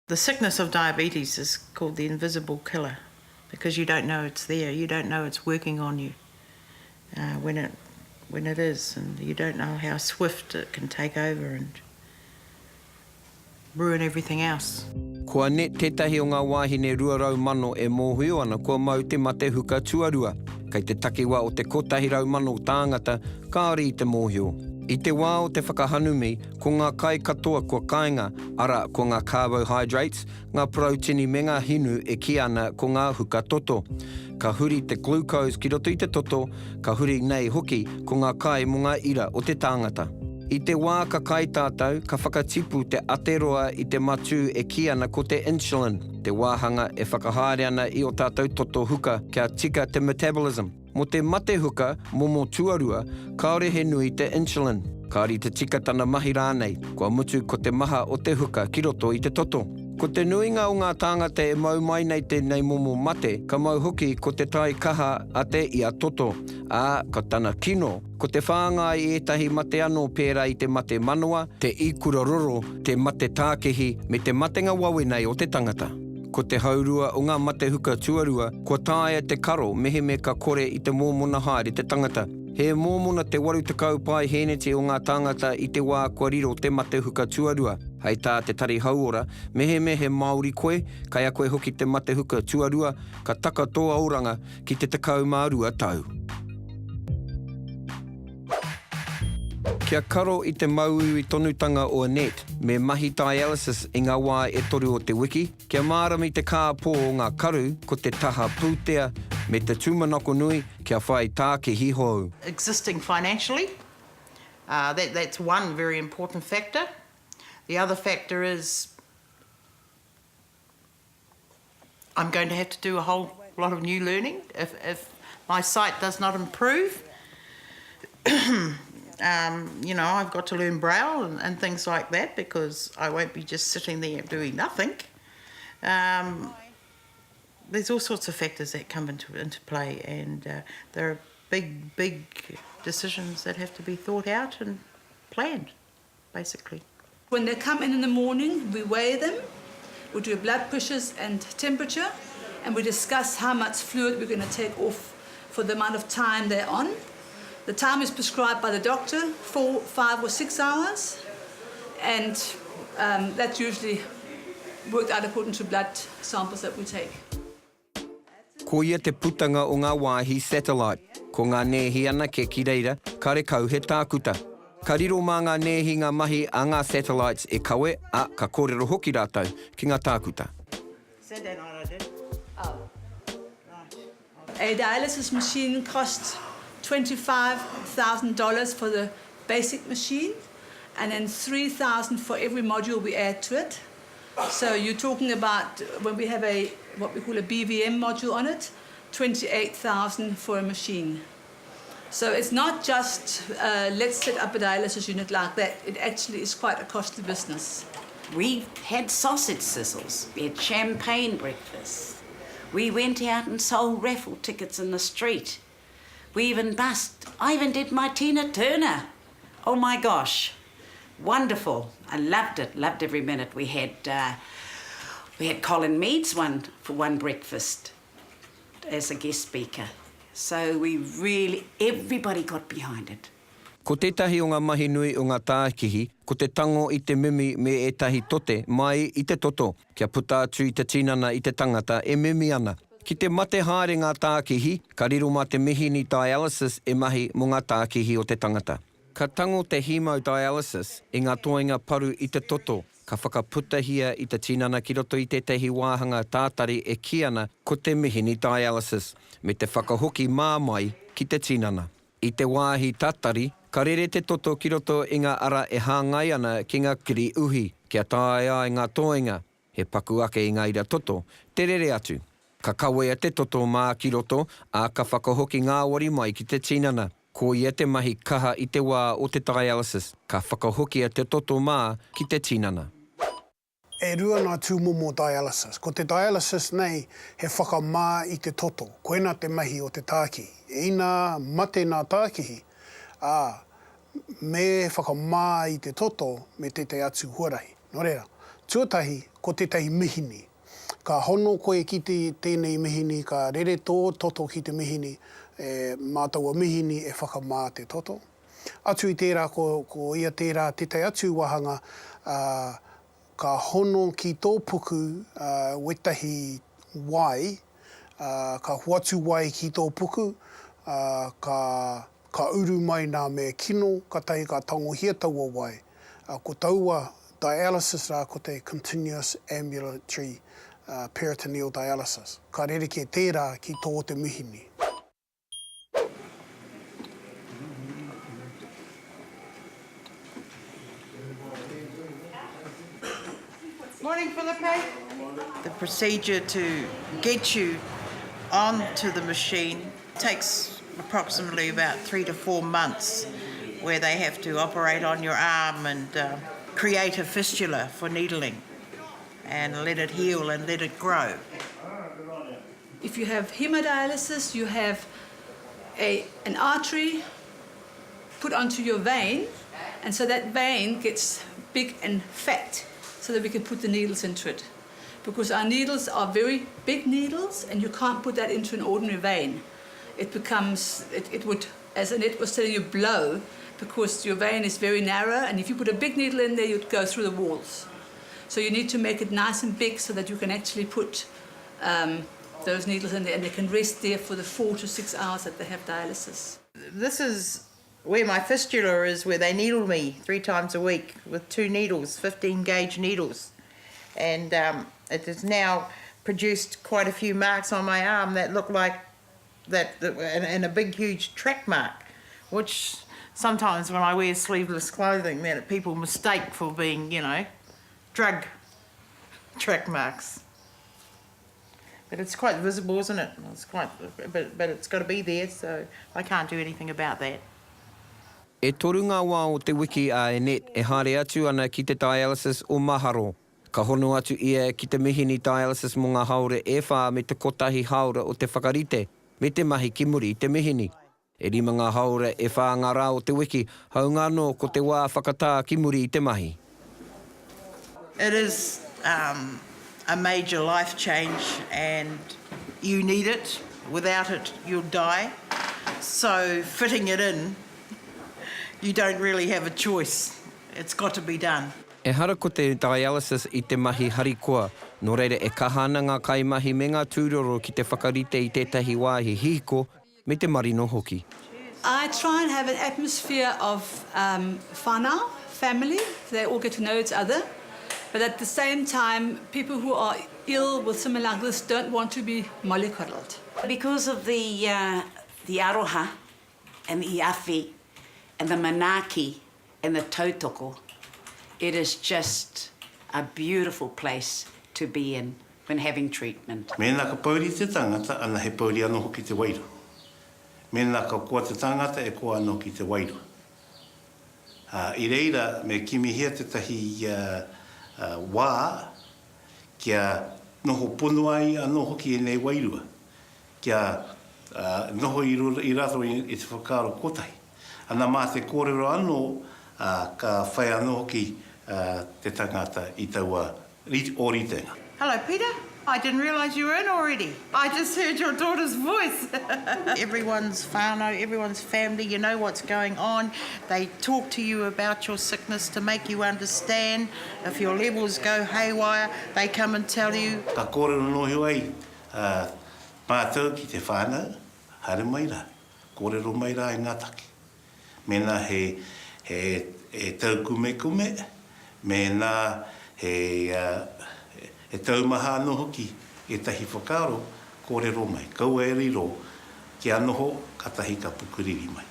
The sickness of diabetes is called the invisible killer because you don't know it's there. You don't know it's working on you when it is, and you don't know how swift it can take over and ruin everything else. Ko Annette tētahi o ngā wāhine 200,000 e mōhio ana kua mau te mate huka tuarua. Kei te takiwa o te 100,000 tāngata, kāore I te mōhio. I te wā o te whakahanumi, ko ngā kai katoa kua kāinga, ara ko ngā carbohydrates, ngā proteini me ngā hinu e ki ana ko ngā huka toto. Ka huri te glucose ki roto I te toto, ka huri nei hoki ko ngā kai mo ngā ira o te tāngata. I te wā ka kai tātou, ka whakatipu te ateroa I te matu e ki ana ko te insulin. Te wāhanga e whakahaere ana I o tātou toto huka kia tika te metabolism. Mo te mate huka, momo tuarua, kaore he nui te insulin. Kāri te tika tana mahi rānei, kua mutu ko te maha o te huka ki roto I te toto. Ko te nuinga o ngā tāngata e mau mai nei tēnei momo mate, ka mau hoki ko te tai kaha ate I a toto. Ka tana kino, ko te whānga I ētahi mate anō pērā I te mate manoa, te ikura roro, te mate tākehi, me te matenga wawe nei o te tangata. Ko te haurua o ngā mate huka tuarua, kua tāia te karo mehe me ka kore I te mōmona haere te tangata. He mōmona te 80 pai heneti o ngā tāngata I te wā kua riro te mate huka tuarua. Hei tā te tari hauora, mehe Māori koe, kai a koe hoki te mate huka tuarua, ka taka tō auranga ki te 12 tau. Kia karo I te mauiwi tonutanga o Annette, me mahi dialysis I ngā wā e toru o te wiki, kia mārami te kāpō o ngā karu ko te taha pūtea, me te tūmanako nui kia whai tākehi hou. Existing financially, that's one very important factor. The other factor is I'm going to have to do a whole lot of new learning if my sight does not improve. I've got to learn Braille and things like that because I won't be just sitting there doing nothing. There's all sorts of factors that come into play, and there are big decisions that have to be thought out and planned, basically. When they come in the morning, we weigh them, we do blood pressures and temperature, and we discuss how much fluid we're going to take off for the amount of time they're on. The time is prescribed by the doctor, 4, 5 or 6 hours, and that's usually worked out according to blood samples that we take. Ko ia te putanga o ngā wāhi satellite, ko ngā nehi ana ke ki reira, ka rekau he tākuta. Ka riro mā ngā nehi ngā mahi a ngā satellites e kawe, ka kōrero hoki rātou ki ngā tākuta. Said that night I did. Oh. Right. A dialysis machine costs $25,000 for the basic machine, and then $3,000 for every module we add to it. So you're talking about when we have what we call a BVM module on it, $28,000 for a machine. So it's not just let's set up a dialysis unit like that. It actually is quite a costly business. We had sausage sizzles, we had champagne breakfast. We went out and sold raffle tickets in the street. I even did my Tina Turner. Oh my gosh, wonderful. I loved it, loved every minute. We had Colin Meads for one breakfast as a guest speaker. So everybody got behind it. Ko tētahi o ngā mahi nui o ngā tākihi, ko te tango I te mimi me ētahi tote mai I te toto, kia puta atu I te tinana I te tangata e mimi ana. Ki te mate haere ngā tākihi, ka riro mā te mihini dialysis e mahi mo ngā tākihi o te tangata. Ka tango te hemodialysis I ngā toenga paru I te toto, ka whakaputahia I te tinana ki roto I tētahi wāhanga tātari e ki ana ko te mihini dialysis, me te whakahoki māmai ki te tinana. I te wāhi tātari, ka rere te toto ki roto I ngā ara e hāngai ana ki ngā kiri uhi, kia tāia I ngā toenga, he paku ake I ngā ira toto, te rere atu. Ka kawea te toto mā ki roto, ka whakahoki ngā wari mai ki te tinana. Ko ia te mahi kaha I te wā o te dialysis, ka whakahokia te toto mā ki te tinana. E rua ngā tūmomo dialysis. Ko te dialysis nei, he whakamā I te toto. Koena te mahi o te tākihi. E ina mate ngā tākihi, me whakamā I te toto me te atu huarahi. Nō reira, tuatahi, ko tētahi mihini. Ka hono koe ki tēnei mihini, ka rere tō toto ki te mihini, mātaua mihini e whakamā te toto. Atu i tērā, ko ia tērā tētai atu wahanga, ka hono ki tō puku wetahi wai, ka huatu wai ki tō puku, ka uru mai nā mea kino, ka tahi ka tangohia taua wai. Ko taua dialysis rā ko te continuous ambulatory peritoneal dialysis. Ka rereke tērā ki tō te mihini. Morning, Felipe. The procedure to get you onto the machine takes approximately about 3 to 4 months, where they have to operate on your arm and create a fistula for needling and let it heal and let it grow. If you have hemodialysis, you have an artery put onto your vein, and so that vein gets big and fat so that we can put the needles into it. Because our needles are very big needles and you can't put that into an ordinary vein. It becomes, it would, as Annette was telling you, blow, because your vein is very narrow, and if you put a big needle in there, you'd go through the walls. So you need to make it nice and big so that you can actually put those needles in there, and they can rest there for the 4 to 6 hours that they have dialysis. This is where my fistula is, where they needle me 3 times a week with 2 needles, 15 gauge needles. And it has now produced quite a few marks on my arm that look like that, and a big huge track mark, which sometimes when I wear sleeveless clothing that people mistake for being, you know, drug track marks. But it's quite visible, isn't it? It's quite, but it's got to be there, so I can't do anything about that. E toru ngā wā o te wiki a Annette e haere atu ana ki te dialysis o Maharo. Ka hono atu ia ki te mihini dialysis mō ngā haure e whā me te kotahi haura o te whakarite, me te mahi ki muri te mihini. E rima ngā haure e whā ngā rā o te wiki, hau ngā no ko te wā whakatā ki muri te mahi. It is a major life change and you need it. Without it, you'll die. So fitting it in, you don't really have a choice. It's got to be done. E hara ko te dialysis i te mahi harikoa, no reire e kahana ngā kaimahi me ngā tūroro ki te whakarite i tētahi wāhi hiko me te marino hoki. I try and have an atmosphere of whānau, family, they all get to know each other, but at the same time, people who are ill with something like this don't want to be mollycoddled. Because of the aroha and the iawhi and the manaki and the tautoko, it is just a beautiful place to be in when having treatment. Mēnā ka pauri te tangata, ana he pauri anō hoki te wairu. Mēnā ka kua te tangata e kua anō ki te wairu. I reira, me kimihia te tahi wā, kia noho pono ai anō hoki e nei wairua. Kia noho i rato i te whakaro kotahi. Ana mā te kōrero anō, ka whai anō hoki te tangata i taua o ritenga. Hello, Peter. I didn't realise you were in already. I just heard your daughter's voice. Everyone's whānau, everyone's family, you know what's going on. They talk to you about your sickness to make you understand. If your levels go haywire, they come and tell you. Ka kōrero nohi ai, mātou ki te whānau, hare mai rā. Kōrero mai rā i ngā taki. Mēnā he taukume, mēnā he taumaha anō hoki e tahi whakaro, kōrero mai. Kaua e riro, ki anoho, ka tahi ka pukuriri mai.